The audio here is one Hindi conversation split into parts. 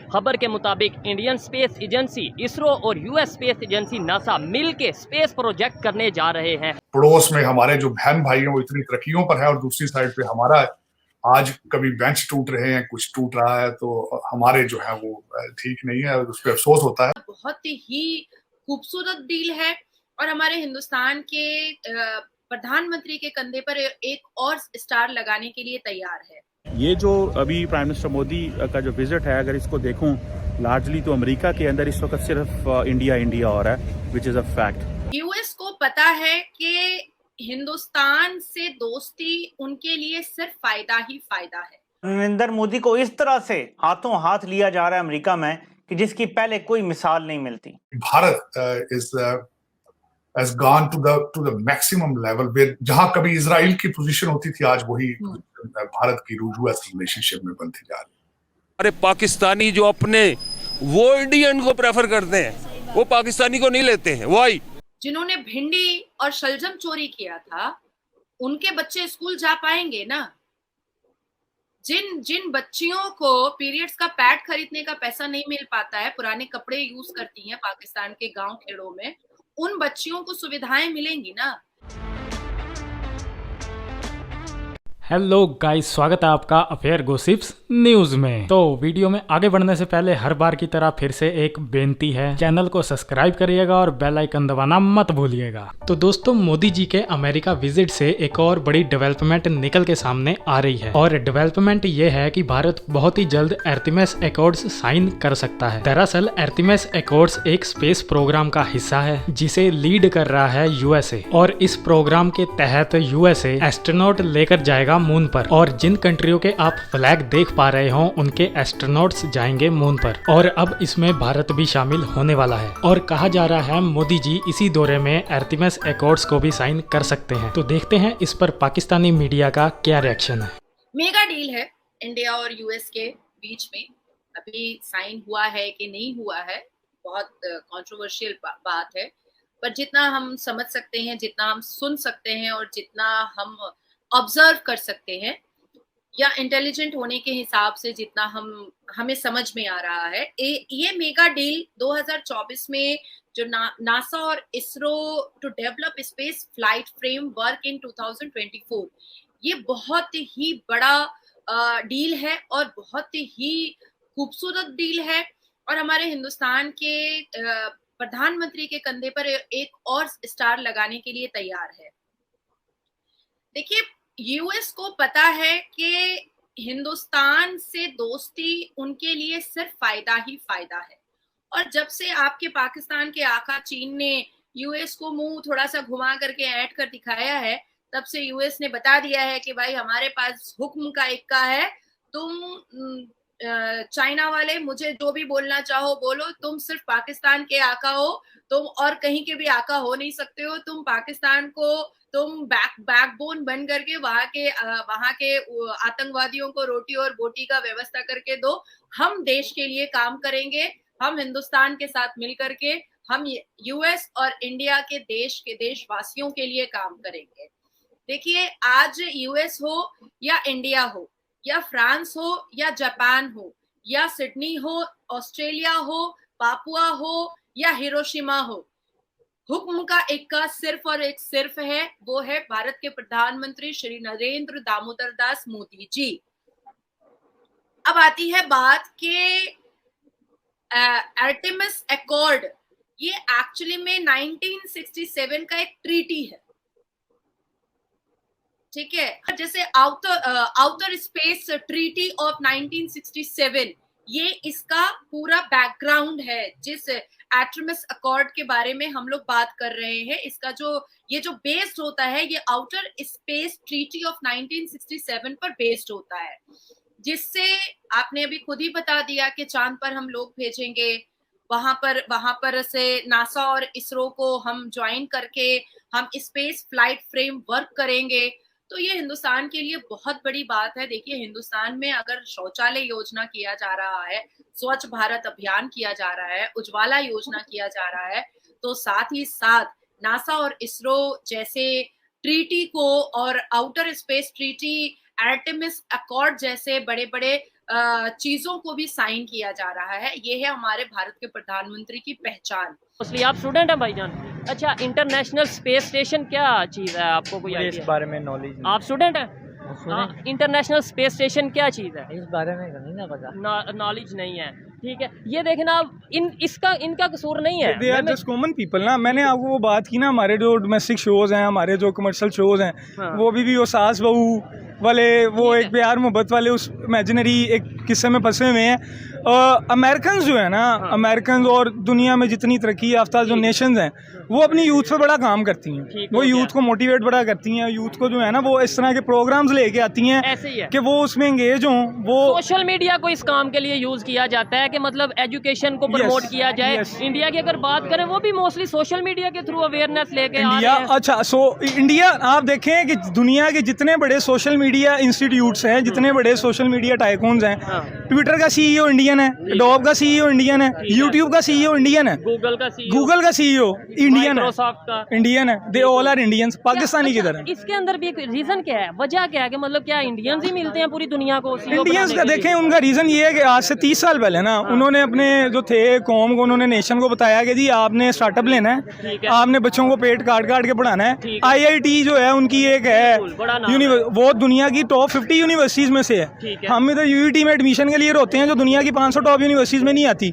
खबर के मुताबिक इंडियन स्पेस एजेंसी इसरो और यूएस स्पेस एजेंसी नासा मिल के स्पेस प्रोजेक्ट करने जा रहे हैं। पड़ोस में हमारे जो बहन भाई हैं वो इतनी तरक्कियों पर है और दूसरी साइड पे हमारा आज कभी बेंच टूट रहे हैं, कुछ टूट रहा है, तो हमारे जो है वो ठीक नहीं है, उस पर अफसोस होता है। बहुत ही खूबसूरत डील है और हमारे हिंदुस्तान के प्रधानमंत्री के कंधे पर एक और स्टार लगाने के लिए तैयार है। ये जो अभी प्राइम मिनिस्टर मोदी का जो विजिट है, अगर इसको देखूं लार्जली तो अमेरिका के अंदर इस वक्त सिर्फ इंडिया हो रहा है, which is a fact. US को पता है कि हिंदुस्तान से दोस्ती उनके लिए सिर्फ फायदा ही फायदा है। नरेंद्र मोदी को इस तरह से हाथों हाथ लिया जा रहा है अमेरिका में कि जिसकी पहले कोई मिसाल नहीं मिलती। Bharat has gone to the maximum level where जहां कभी इजराइल की पोजीशन होती थी, आज वही भारत की यूएस रिलेशनशिप में बनती जा रही है। अरे पाकिस्तानी जो अपने वो इंडियन को प्रेफर करते हैं, वो पाकिस्तानी को नहीं लेते हैं। वाई जिन्होंने भिंडी और शलजम चोरी किया था, उनके बच्चे स्कूल जा पाएंगे ना? जिन बच्चियों को पीरियड्स का पैड खरीदने का पैसा नहीं मिल पाता है, पुराने कपड़े यूज करती हैं पाकिस्तान के गांव खेड़ों में, उन बच्चियों को सुविधाएं मिलेंगी ना? हेलो गाइस, स्वागत है आपका अफेयर गॉसिप्स न्यूज में। तो वीडियो में आगे बढ़ने से पहले हर बार की तरह फिर से एक बेनती है, चैनल को सब्सक्राइब करिएगा और बेल आइकन दबाना मत भूलिएगा। तो दोस्तों, मोदी जी के अमेरिका विजिट से एक और बड़ी डेवलपमेंट निकल के सामने आ रही है और डेवलपमेंट ये है कि भारत बहुत ही जल्द आर्टेमिस एकॉर्ड्स साइन कर सकता है। दरअसल आर्टेमिस एकॉर्ड्स एक स्पेस प्रोग्राम का हिस्सा है जिसे लीड कर रहा है यूएसए, और इस प्रोग्राम के तहत यूएसए एस्ट्रोनॉट लेकर जाएगा मून पर, और जिन कंट्रियों के आप फ्लैग देख पा रहे हो उनके एस्ट्रोनॉट्स जाएंगे मून पर, और अब इसमें भारत भी शामिल होने वाला है। और कहा जा रहा है मोदी जी इसी दौरे में आर्टेमिस एकॉर्ड्स को भी साइन कर सकते हैं। तो देखते हैं इस पर पाकिस्तानी मीडिया का क्या रिएक्शन है। मेगा डील है इंडिया और यूएस के बीच में, अभी साइन हुआ है कि नहीं हुआ है, बहुत कंट्रोवर्शियल बात है, पर जितना हम समझ सकते हैं, जितना हम सुन सकते हैं और जितना हम ऑब्जर्व कर सकते हैं या इंटेलिजेंट होने के हिसाब से जितना हमें समझ में आ रहा है, ये मेगा डील 2024 में जो नासा और ISRO to develop space flight framework in 2024, ये बहुत ही बड़ा डील है और बहुत ही खूबसूरत डील है और हमारे हिंदुस्तान के प्रधानमंत्री के कंधे पर एक और स्टार लगाने के लिए तैयार है। देखिए, यूएस को पता है कि हिंदुस्तान से दोस्ती उनके लिए सिर्फ फायदा ही फायदा है, और जब से आपके पाकिस्तान के आका चीन ने यूएस को मुंह थोड़ा सा घुमा करके ऐंठ कर दिखाया है, तब से यूएस ने बता दिया है कि भाई हमारे पास हुक्म का इक्का है, तुम चाइना वाले मुझे जो भी बोलना चाहो बोलो, तुम सिर्फ पाकिस्तान के आका हो, तुम और कहीं के भी आका हो नहीं सकते हो। तुम पाकिस्तान को तुम बैकबोन बन करके वहां के आतंकवादियों को रोटी और बोटी का व्यवस्था करके दो। हम देश के लिए काम करेंगे, हम हिंदुस्तान के साथ मिल करके हम यूएस और इंडिया के देशवासियों के लिए काम करेंगे। देखिए, आज यूएस हो या इंडिया हो या फ्रांस हो या जापान हो या सिडनी हो, ऑस्ट्रेलिया हो, पापुआ हो या हिरोशिमा हो, हुक्म का इक्का सिर्फ और एक सिर्फ है, वो है भारत के प्रधानमंत्री श्री नरेंद्र दामोदर दास मोदी जी। अब आती है बात कि आर्टेमिस एकॉर्ड, ये एक्चुअली में 1967 का एक ट्रीटी है, ठीक है। जैसे आउटर स्पेस ट्रीटी ऑफ 1967, ये इसका पूरा बैकग्राउंड है जिस आर्टेमिस अकॉर्ड के बारे में हम लोग बात कर रहे हैं। इसका ये जो बेस्ड होता है, ये आउटर स्पेस ट्रीटी ऑफ 1967 पर बेस्ड होता है, जिससे आपने अभी खुद ही बता दिया कि चांद पर हम लोग भेजेंगे, वहां पर से नासा और इसरो को हम ज्वाइन करके हम स्पेस फ्लाइट फ्रेमवर्क करेंगे। तो ये हिंदुस्तान के लिए बहुत बड़ी बात है। देखिए, हिंदुस्तान में अगर शौचालय योजना किया जा रहा है, स्वच्छ भारत अभियान किया जा रहा है, उज्ज्वला योजना किया जा रहा है, तो साथ ही साथ नासा और इसरो जैसे ट्रीटी को और outer space treaty, Artemis accord जैसे बड़े बड़े चीजों को भी साइन किया जा रहा है। ये है हमारे भारत के प्रधानमंत्री की पहचान। मोस्टली आप स्टूडेंट हैं भाईजान? अच्छा, इंटरनेशनल स्पेस स्टेशन क्या चीज़ है, आपको कोई आइडिया? इस बारे में नॉलेज आप स्टूडेंट हैं? इंटरनेशनल स्पेस स्टेशन क्या चीज़ है? इस बारे में नहीं ना पता, नॉलेज नहीं है। ठीक है, ये देखना इनका कसूर नहीं है, they are just common people ना। मैंने आपको वो बात की ना, हमारे जो डोमेस्टिक शोज हैं, हमारे जो कमर्शियल शोज हैं, हाँ। वो भी वो सास बहू वाले, वो एक प्यार मोहब्बत वाले उस इमेजिनरी एक किस्से में फंसे हुए हैं। अमेरिकन जो है ना, हाँ। अमेरिकन और दुनिया में जितनी तरक्की याफ्ता जो नेशंस हैं, वो अपनी यूथ पे बड़ा काम करती हैं। वो यूथ को मोटिवेट बड़ा करती हैं। यूथ को जो है ना, वो इस तरह के प्रोग्राम्स लेके आती हैं ऐसे ही है कि वो उसमें एंगेज हों। वो सोशल मीडिया को इस काम के लिए यूज किया जाता है कि मतलब एजुकेशन को प्रमोट किया जाए। इंडिया की अगर बात करें, वो भी मोस्टली सोशल मीडिया के थ्रू अवेयरनेस लेके आ रहे हैं। अच्छा, सो इंडिया, आप देखें कि दुनिया के जितने बड़े सोशल मीडिया इंस्टीट्यूट्स हैं, जितने बड़े सोशल मीडिया टाइकून्स हैं, ट्विटर का सीईओ इंडियन है, एडोब का सीईओ इंडियन है, यूट्यूब का सीईओ इंडियन है, गूगल का सीईओ इंडियन है, माइक्रोसॉफ्ट का इंडियन है। They all are Indians, Pakistani की तरह। इसके अंदर भी एक रीजन क्या है, वजह क्या है कि मतलब क्या इंडियंस ही मिलते हैं पूरी दुनिया को CEO इंडियंस का? बनाने के देखें, लिए? उनका रीजन ये है कि आज से 30 साल पहले ना, उन्होंने अपने जो थे कौम को, उन्होंने नेशन को बताया कि जी आपने स्टार्टअप लेना है, आपने बच्चों को पेट काट काट के पढ़ाना है। IIT जो है उनकी एक है, वो दुनिया की टॉप 50 यूनिवर्सिटीज में से है। हम इधर UET में एडमिशन के लिए रोते हैं, जो दुनिया की 500 टॉप यूनिवर्सिटीज में नहीं आती।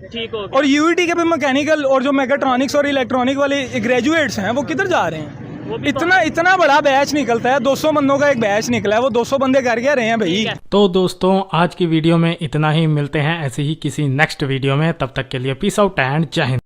और UET के भी मैकेनिकल और जो मैकेट्रॉनिक्स और इलेक्ट्रॉनिक वाले ग्रेजुएट्स हैं, वो किधर जा रहे हैं? इतना बड़ा बैच निकलता है, 200 बंदों का एक बैच निकला है, वो 200 बंदे कर क्या रहे हैं भाई? तो दोस्तों, आज की वीडियो में इतना ही। मिलते हैं ऐसे ही किसी नेक्स्ट वीडियो में, तब तक के लिए पीस आउट एंड जय हिंद।